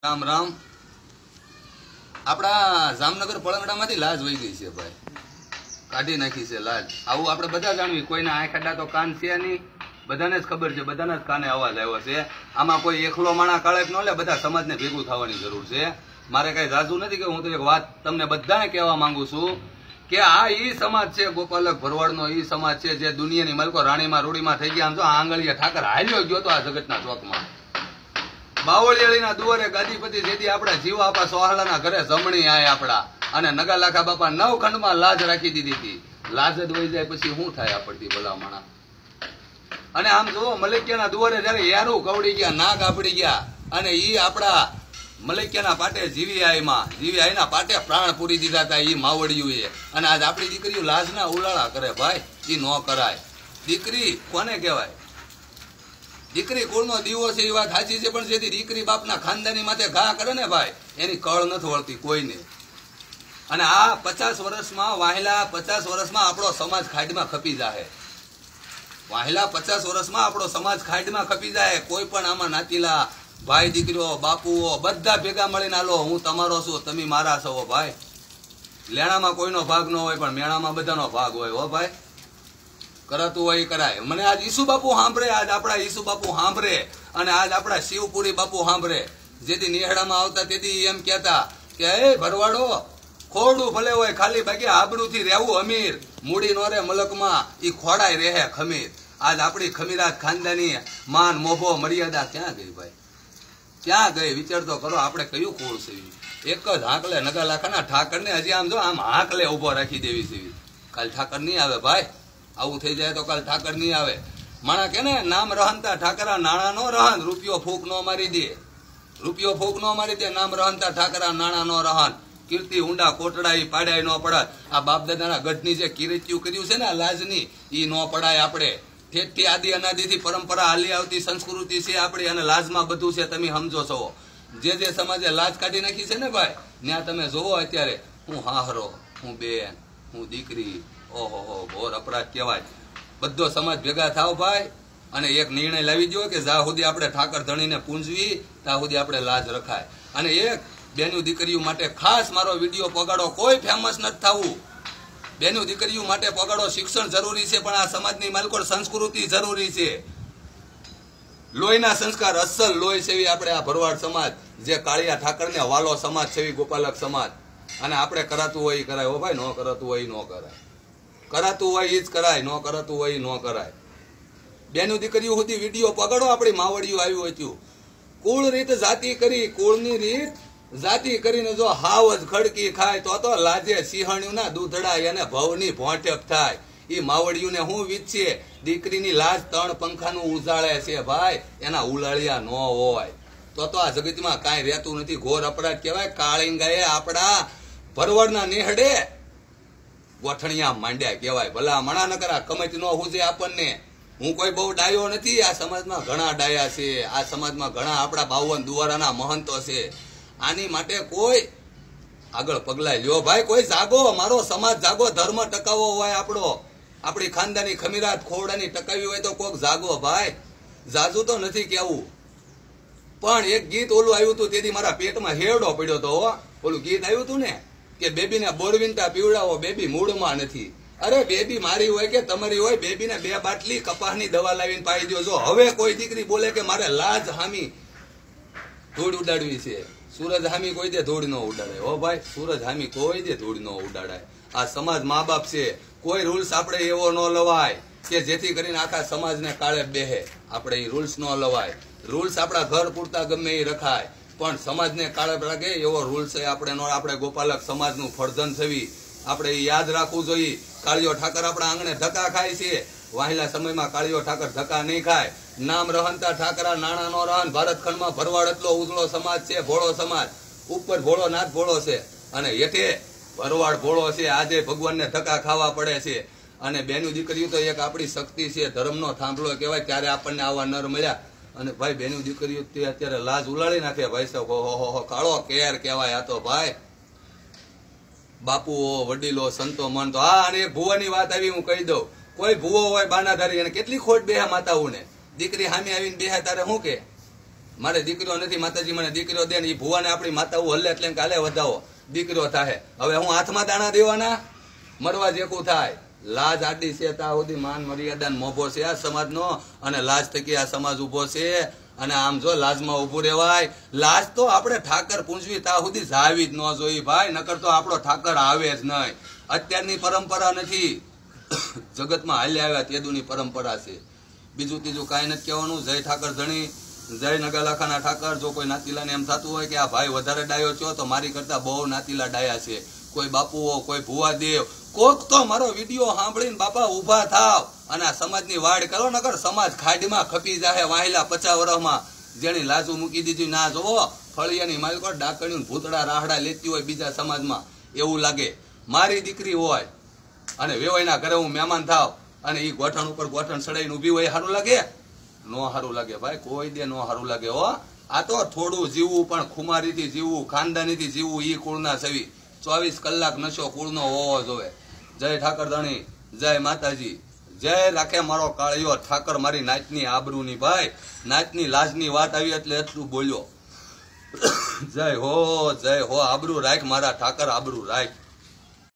રામ રામ. આપણા જામનગર પળંગડામાંથી લાજ વહી ગઈ છે ભાઈ, કાઢી નાખી છે લાજ. આવું આપણે બધા જાણવી, કોઈના આંખ આડા તો કાન છે નહીં, બધાને જ ખબર છે, બધાના જ કાને અવાજ આવ્યો છે. આમાં કોઈ એકલો માણા કાળક ન લે, બધા સમાજને ભેગું થવાની જરૂર છે. મારે કઈ જાજુ નથી કે હું તો એક વાત તમને બધાને કહેવા માંગુ છું કે આ ઈ સમાજ છે, ગોપાલક ભરવાડનો ઈ સમાજ છે જે દુનિયાની મલકો રાણીમાં રૂડીમાં થઈ ગયા. આમ જો આંગળીએ ઠાકર હાલ્યો ગયો તો આ જગતના ચોકમાં. બાવળિયાળીના દુવારે ગાદીપતિ જેથી આપણા જીવ આપા સોહાલાના ઘરે જમણી આય આપડા, અને નગા લાખા બાપા 9 ખંડમાં લાજ રાખી દીધી હતી. લાજ જ વહી જાય પછી શું થાય આપડથી ભલામણા? અને આમ જુઓ, મલેકિયાના દુવારે જયારે યારું કવડી ગયા, નાગ આપડી ગયા, અને ઈ આપડા મલેકિયાના પાટે જીવી આયના પાટે પ્રાણ પૂરી દીધા હતા ઈ માવડિયું. અને આજ આપણી દીકરીઓ લાજના ઉલાળા કરે ભાઈ, ઈ ન કરાય. દીકરી કોને કહેવાય? દીકરી કુળનો દીવો છે, એ વાત સાચી છે, પણ જેથી દીકરી બાપના ખાનદાની માથે ઘા કરે ને ભાઈ, એની કળ નથી વળતી કોઈને. અને આ 50 વર્ષમાં વાહેલા 50 વર્ષમાં આપણો સમાજ ખાડમાં ખપી જાય. વાહેલા 50 વર્ષમાં આપણો સમાજ ખાડમાં ખપી જાય. કોઈ પણ આમાં નાતીલા ભાઈ દીકરીઓ બાપુઓ બધા ભેગા મળીને આલો, હું તમારો છું, તમે મારા છો ભાઈ. લેણામાં કોઈનો ભાગ ન હોય, પણ મેણામાં બધાનો ભાગ હોય. હો ભાઈ, કરાતું હોય કરાય. મને આજ ઈસુ બાપુ સાંભળે, આજ આપણા ઈસુ બાપુ સાંભળે, અને આજ આપણા શિવપુરી બાપુ સાંભળે. જેથી નિહાળામાં આવતા તેથી એમ કહેતા કે એ ભરવાડો, ખોરડું ભલે હોય ખાલી, બાકી આબરૂ થી રહેવું અમીર, મૂડી નો રે મલકમાં ઈ ખોડાય રહે ખમીર. આજ આપણી ખમીરાત ખાનદાની માન મોભો મર્યાદા ક્યાં ગઈ ભાઈ? ક્યાં ગઈ? વિચાર તો કરો. આપણે કયું કુળ છે? એક જ હાંકલે નગા લાખાના ઠાકરને હજી આમ જો આમ હાંકલે ઉભો રાખી દેવી છે. કાલ ઠાકર નહીં આવે ભાઈ, આવું થઈ જાય તો કાલ ઠાકર નહીં આવે. માણા કે ને, નામ રહનતા ઠાકરા નાણા નો રહન, રૂપિયો ફૂક નો મારી દે, રૂપિયો ફૂક નો મારી દે, નામ રહનતા ઠાકરા નાણા નો રહન. કીર્તિ ઊંડા કોટડા ઈ પાડાય નો પડાય. આ બાપ દાદાના ગઢની જે કીર્તિયું કર્યું છે ને લાજની, ઈ નો પડાય. આપણે ઠેઠથી આદિ અનાદિથી પરંપરા હાલી આવતી સંસ્કૃતિ છે આપણી, અને લાજમાં બધું છે. તમે સમજો છો જે સમાજે લાજ કાઢી નાખી છે ને ભાઈ, ત્યાં તમે જોવો અત્યારે હું હાહરો, હું બેન, હું દીકરી, ઓહો ઘોર અપરાધ કહેવાય. બધો સમાજ ભેગા થાવ ભાઈ, અને એક નિર્ણય લાવી દો કે જ્યાં સુધી આપણે ઠાકર ધણીને પૂંજવી ત્યાં સુધી આપણે લાજ રખાય. અને એક બેનું દીકરીઓ માટે ખાસ મારો વિડીયો પગાડો. કોઈ ફેમસ નથી થવું, બેનું દીકરીઓ માટે પગાડો. શિક્ષણ જરૂરી છે, પણ આ સમાજની માલકોડ સંસ્કૃતિ જરૂરી છે. લોહીના સંસ્કાર અસલ લોહી સેવી આપણે આ ભરવાડ સમાજ, જે કાળિયા ઠાકરને વાલો સમાજ સેવી ગોપાલક સમાજ. અને આપણે કરાતું હોય એ કરાય. હો ભાઈ, ન કરાતું હોય ન કરાય. કરાતું હોય એ જ કરાય, ન કરાતું હોય ન કરાય. બેનું દીકરીઓ સુધી વિડીયો પગાડો. આપણી માવડિયું આવ્યું હતું, કુળ રીત જાતિ કરી, કુળની રીત જાતિ કરીને જો હાવ જ ખડકી ખાય તો લાજે સિંહણ્યું ના દૂધડા, એને ભવની ભોંટેપ થાય. ઈ માવડિયું ને હું વીચે, દીકરીની લાજ 3 પંખાનું ઉજાળે છે ભાઈ, એના ઉલાળિયા ન હોય તો આ જગતમાં કાંઈ રહેતું નથી. ઘોર અપરાધ કહેવાય. કાળીંગાએ આપણા ભરવાડના નેહડે ગોઠણિયા માંડ્યા કહેવાય. ભલા મણા ન કરા, કમત ન હુજે આપણને. હું કોઈ બહુ ડાયો નથી. આ સમાજમાં ઘણા ડાયા છે, આ સમાજમાં ઘણા આપણા 52 દુવારાના મહંતો છે. આની માટે કોઈ આગળ પગલા લ્યો ભાઈ, કોઈ જાગો, મારો સમાજ જાગો. ધર્મ ટકાવવો હોય આપણો, આપણી ખાનદાની ખમીરાત ખોરડાની ટકાવી હોય તો કોક જાગો ભાઈ. જાજુ તો નથી કેવું, પણ એક ગીત ઓલું આવ્યું હતું તેથી મારા પેટમાં હેરડો પડ્યો હતો. ઓલું ગીત આવ્યું હતું ને કે બેબીને બોરવિનતા પીવડાવો, બેબી મૂળમાં નથી. અરે બેબી મારી હોય કે તમારી હોય, બેબીને 2 બાટલી કપાસની દવા લાવીને પાઈ દો. જો હવે કોઈ દીકરી બોલે કે મારે લાજ હામી ધૂળ ઉડાડવી છે, સૂરજ હામી કોઈ દે ધૂળ ન ઉડાડે. હો ભાઈ, સૂરજ હામી કોઈ દે ધૂળ ન ઉડાડાય. આ સમાજ મા બાપ છે. કોઈ રૂલ્સ આપણે એવો ન લવાય કે જેથી કરીને આખા સમાજને કાળે બેહે. આપણે એ રૂલ્સ ન લવાય. રૂલ્સ આપણા ઘર પૂરતા ગમે એ રખાય, પણ સમાજને કાળે લાગે એવો રૂલ્સ આપણે નો. આપણે ગોપાલક સમાજનું ફરજન થવી આપણે યાદ રાખવું જોઈએ. કાળિયો ઠાકર આપણા આંગણે ધક્કા ખાય છે. વાહેલા સમયમાં કાળિયો ઠાકર ધક્કા નહીં ખાય. નામ રહનતા ઠાકરા નાણા નો રહન. ભારતખંડમાં ભરવાડ એટલો ઉજળો સમાજ છે, ભોળો સમાજ. ઉપર ભોળો નાથ ભોળો છે, અને હેઠે ભરવાડ ભોળો છે. આજે ભગવાનને ધક્કા ખાવા પડે છે. અને બેનું દીકરીઓ તો એક આપણી શક્તિ છે, ધર્મનો થાંભલો કહેવાય. ત્યારે આપણને આવા નર મળ્યા. અને ભાઈ બેનું દીકરીઓ તે અત્યારે લાજ ઉલાળી નાખે ભાઈ સાહેબ. હો કાળો કેર કહેવાય આ તો ભાઈ. બાપુઓ, વડીલો, સંતો મન તો. હા, અને એક ભુવાની વાત આવી હું કહી દઉં. કોઈ ભુવો હોય બાનાધારી, એને કેટલી ખોટ બેહે માતાઓને. દીકરી સામે આવીને બેહે તારે શું કે મારે દીકરીઓ નથી, માતાજી મને દીકરીઓ દે ને એ ભુવાને આપણી માતાઓ હલ્લે એટલે કાલે વધાવો દીકરીઓ થાય. હવે હું હાથમાં દાણા દેવાના મરવા જેકું થાય. લાજ આડી છે ત્યાં સુધી માન મર્યાદા મોભો છે આ સમાજનો, અને લાજ થકી આ સમાજ ઉભો છે. અને આમ જો લાજમાં ઉભું રહેવાય. લાજ તો આપણે ઠાકર પૂંજવી ત્યાં સુધી જાવી જ ન જોઈ ભાઈ, નકર તો આપણો ઠાકર આવે જ નહીં. અત્યારની પરંપરા નથી, જગતમાં હાલ્યા આવ્યા તેદુની પરંપરા છે. બીજું ત્રીજું કાંઈ નથી કહેવાનું. જય ઠાકર ધણી, જય નગાલાખાના ઠાકર. જો કોઈ નાતીલાને એમ થતું હોય કે આ ભાઈ વધારે ડાયો છો, તો મારી કરતા બહુ નાતીલા ડાયા છે. કોઈ બાપુઓ, કોઈ ભુવા દેવ, કોક તો મારો વિડીયો સાંભળીને બાપા ઉભા થાવ અને આ સમાજની વાડ કરો, નકર સમાજ ખાડીમાં ખપી જાહે વાહેલા 50 વર્ષમાં. જેની લાજુ મૂકી દીધી ના જોવો, ફળિયાની માલકો ડાકણિયું ભૂતડા રાહડા લેતી હોય બીજા સમાજમાં, એવું લાગે. મારી દીકરી હોય અને વેવાઈના ઘરે હું મહેમાન થાવ અને એ ગોઠણ ઉપર ગોઠણ ચડાઈને ઉભી હોય, સારું લાગે? નો સારું લાગે ભાઈ, કોઈ દે નો સારું લાગે. હો આ તો થોડું જીવવું, પણ ખુમારીથી જીવવું, ખાનદાનીથી જીવવું, ઈ કુળના સવી. 24 કલાક નશો કુળનો હોવો જોવે. જય ઠાકર ધણી, જય માતાજી, જય રાખે મારો કાળિયો ઠાકર. મારી નાચની આબરૂની ભાઈ, નાચની લાજની વાત આવી એટલે એટલું બોલ્યો. જય હો, જય હો. આબરૂ રાખ મારા ઠાકર, આબરૂ રાખ.